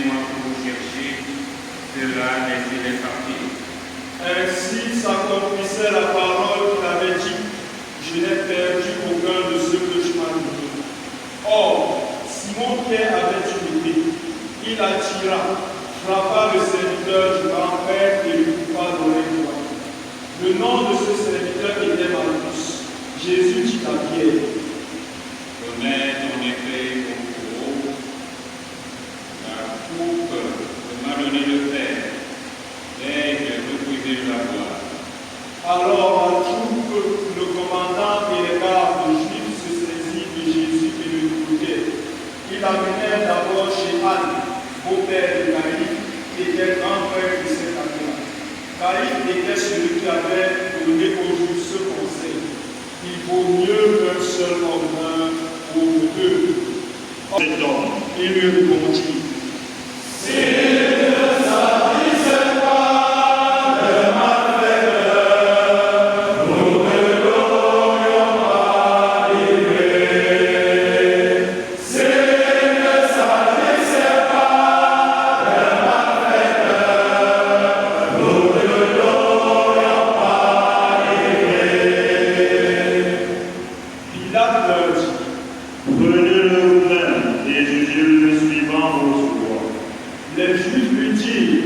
moi pour chercher cela et il est parti. Ainsi s'accomplissait la parole qu'il avait dit. Je n'ai perdu aucun de ceux que tu m'as donnés. Or, Simon-Pierre avait une épée. Il la tira, frappa le serviteur du grand-père et lui coupa l'oreille droite. Le nom de ce serviteur était Malchus. Jésus dit à Pierre, Remets ton épée au fourreau. La coupe que m'a donné le Père, et je veux briser la gloire. alors la troupe, le commandant et les gardes juifs se saisirent de Jésus et le écoutaient. Ils l'amenèrent d'abord chez Anne, beau-père de Caïphe, qui était grand frère de cet homme-là. Caïphe était celui qui avait donné aux Juifs ce conseil. Il vaut mieux qu'un seul homme pour deux. Cet homme, il lui répondit, les Juifs lui dirent,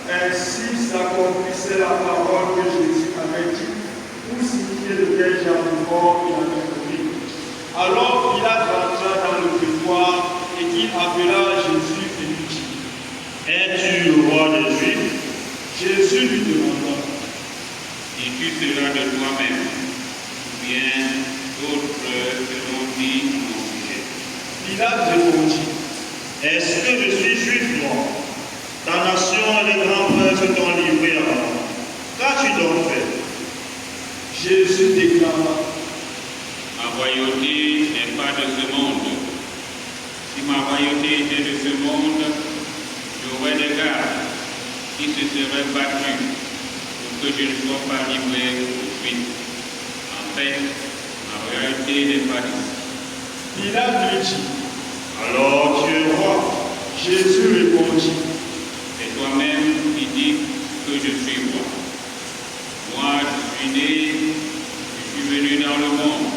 ainsi s'accomplissait la parole que Jésus avait dit, pour signifier lequel j'avais mort et avait compris. Alors Pilate rentra dans le prétoire et il appela Jésus et lui dit, es-tu le roi des Juifs? Jésus lui demanda, Dis-tu cela de toi-même, ou bien d'autres te l'ont dit à mon sujet? Pilate répondit, Est-ce que je suis juif, moi? Ta nation et les grands frères se t'ont livré à moi. Qu'as-tu donc fait? Jésus déclara, Ma royauté n'est pas de ce monde. Si ma royauté était de ce monde, j'aurais des gardes qui se seraient battus pour que je ne sois pas livré au suite. En fait, ma royauté n'est pas d'ici. Pilate lui dit, Alors tu es roi. Jésus répondit, C'est toi-même qui dis que je suis roi. Moi, je suis né, je suis venu dans le monde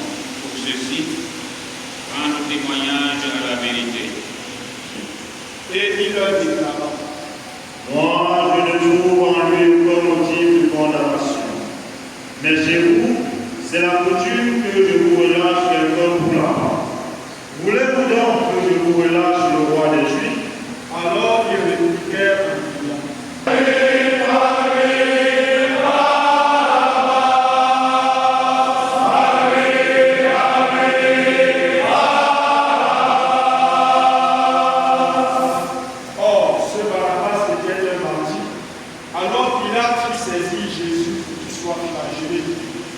pour ceci, rendre témoignage à la vérité. et il leur déclara, Moi, je ne trouve en lui aucun motif de condamnation. Mais chez vous, c'est la coutume que je vous relâche quelqu'un pour la part. Voulez-vous donc que je vous relâche le roi des Juifs? alors ils répliquèrent en disant, or ce Barabbas était un bandit. Alors Pilate fit saisir Jésus pour qu'il soit flagellé.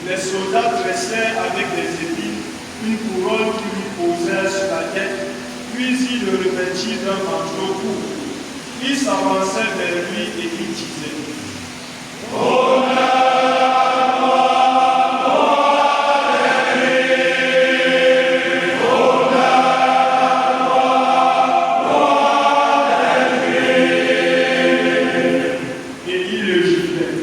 Les soldats dressèrent avec des épines une couronne qui lui posait sur la tête, puis ils le revêtirent d'un manteau court. Ils s'avançaient vers lui et ils disaient, et ils le giflaient.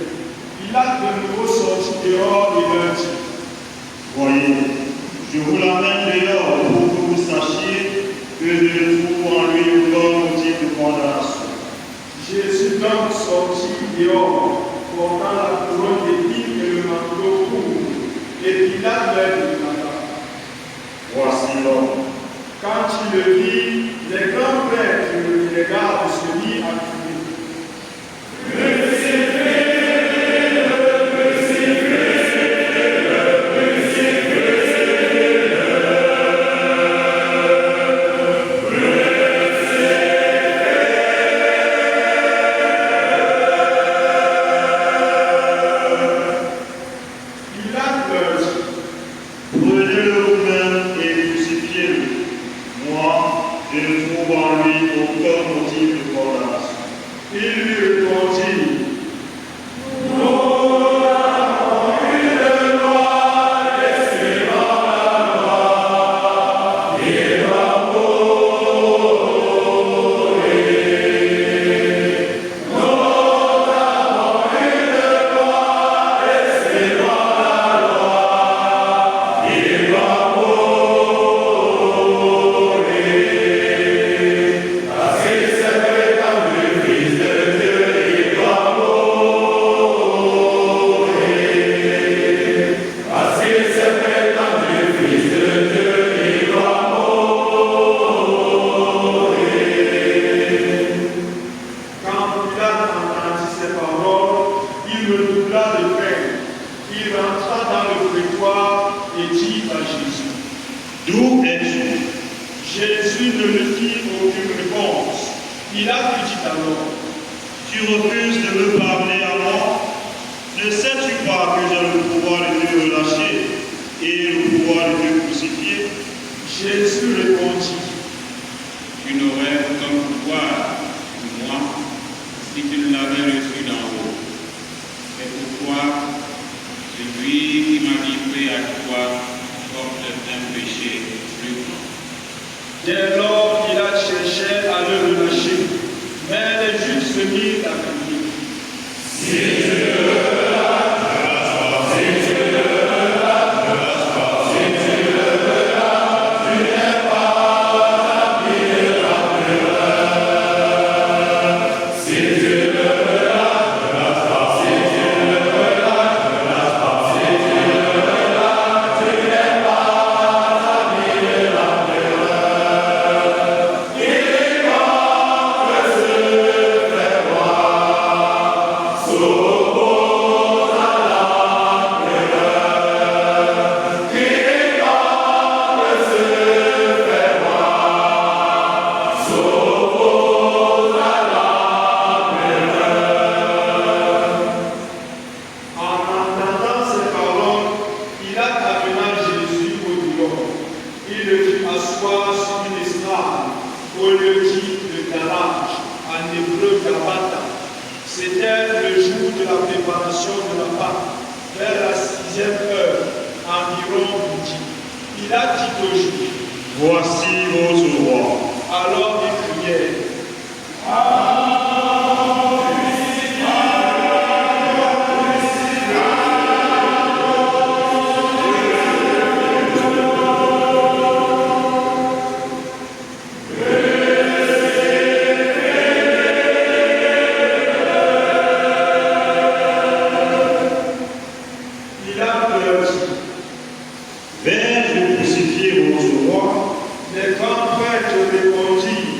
Pilate de nouveau sortit dehors et leur dit, Voyez, je vous l'amène dehors pour que vous sachiez que je ne trouve en lui aucun motif de condamnation. Jésus donc sortit dehors, portant la couronne d'épines et le manteau court. Et Pilate leur demanda. Voici l'homme. Quand il le vit, les grands frères qui le regardent se mirent à crier. Il lui répondit, D'où es-tu? Jésus ne lui fit aucune réponse. Pilate lui dit alors, Tu refuses de me parler à moi? Ne sais-tu pas que j'ai le pouvoir de te relâcher et le pouvoir de te crucifier? Jésus répondit, Tu n'aurais aucun pouvoir pour moi si tu ne l'avais reçu d'en haut. C'est pourquoi celui qui m'a livré à toi porte un péché plus grand. dès lors Pilate cherchait à le relâcher, mais les Juifs se mirent à crier. C'était le jour de la préparation de la Pâque, vers la 6e heure, environ midi. Pilate dit aux Juifs, Voici votre roi. alors ils crièrent, Vais-je crucifier votre roi? les grands prêtres répondirent,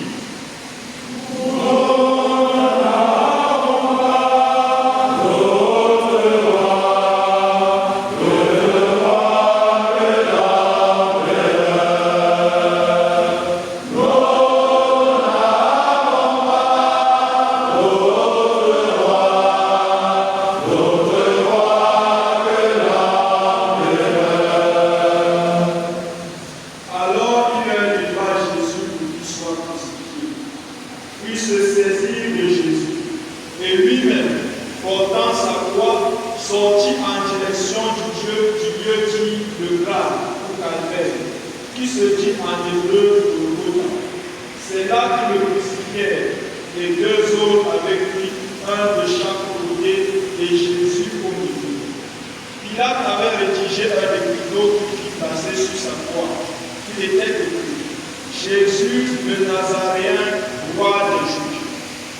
puis se saisit de Jésus, et lui-même, portant sa croix, sortit en direction du lieu dit le grave ou calvaire, qui se dit en hébreu Golgotha. C'est là qu'ils le crucifièrent, et deux autres avec lui, un de chaque côté, et Jésus au milieu. Pilate avait rédigé un écriteau qui fit passer sur sa croix. Il était écrit, Jésus le Nazaréen, roi des Juifs.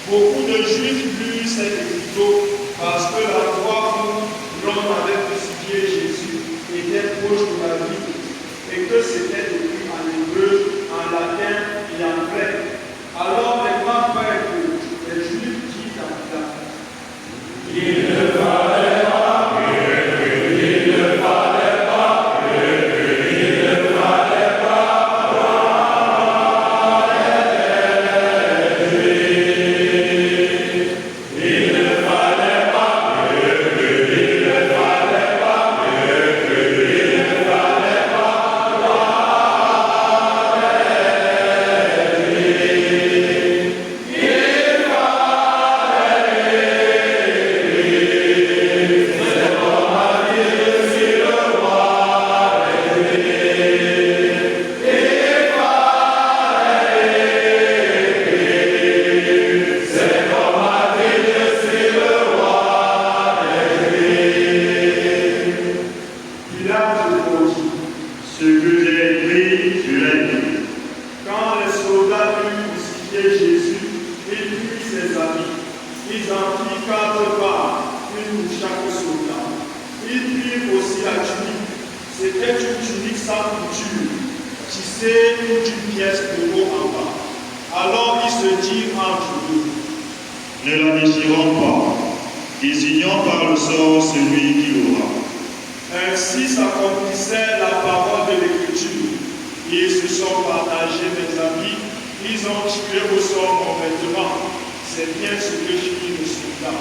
Beaucoup de Juifs lurent cet écriteau parce que la croix où l'on avait crucifié Jésus était proche de la vie et que c'était écrit en hébreu, en latin et en grec. Alors les grands prêtres, les Juifs dirent à Pilate, il ne fallait pas. Ils en firent 4 parts, une pour chaque soldat. Ils prirent aussi la tunique. C'était une tunique sans couture, tissée d'une pièce de haut en bas. Alors ils se dirent entre eux: Ne la déchirons pas, désignons par le sort celui qui l'aura. Ainsi s'accomplissait la parole de l'Écriture. Ils se sont partagés mes amis, ils ont tiré au sort mon vêtement. C'est bien ce que fit le soldat.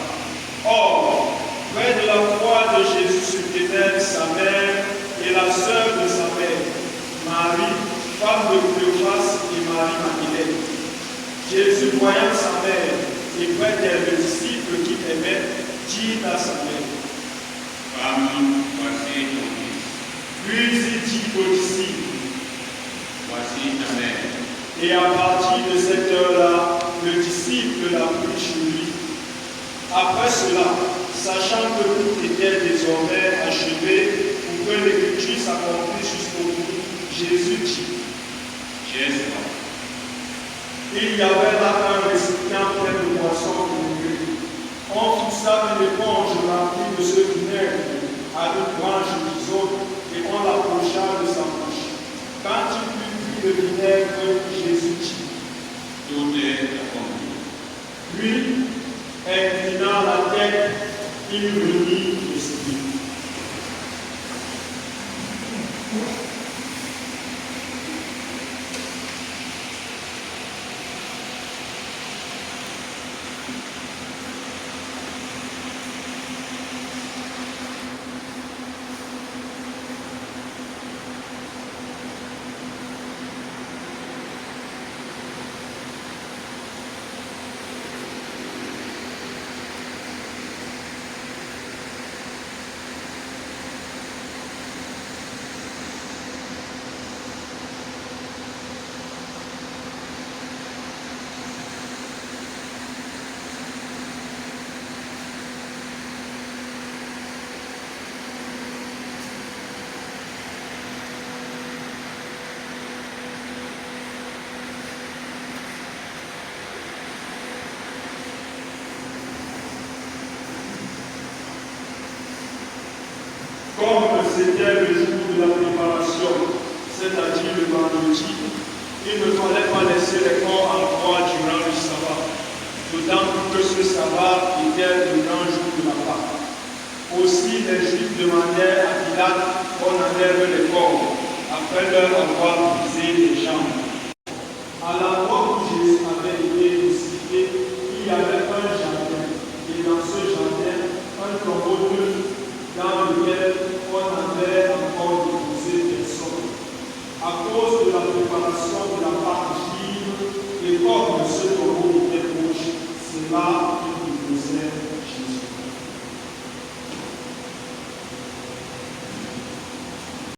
Or, près de la croix de Jésus se tenaient sa mère et la sœur de sa mère, Marie, femme de Cléophas, et Marie Magdalène. Jésus, voyant sa mère et près d'elle le disciple qu'il aimait, dit à sa mère: Femme, voici ton fils. Puis il dit aux disciples: Voici ta mère. Et à partir de cette heure-là, le disciple l'a pris chez lui. Après cela, sachant que tout était désormais achevé, pour que l'Écriture s'accomplisse jusqu'au bout, Jésus dit: J'ai soif. Il y avait là un récipient plein de boissons renouvelées. On fixa une éponge remplie de ce vinaigre à une branche d'hysope et on l'approcha de sa bouche. Quand il eut pris le vinaigre, Jésus dit: Tout est accompli. Puis, inclinant la tête, il remit l'esprit. Comme c'était le jour de la préparation, c'est-à-dire le vendredi, il ne fallait pas laisser les corps en croix durant le sabbat, d'autant que ce sabbat était le grand jour de la Pâque. Aussi, les Juifs demandèrent à Pilate qu'on enlève les corps, après leur avoir brisé les jambes. À l'endroit où Jésus avait été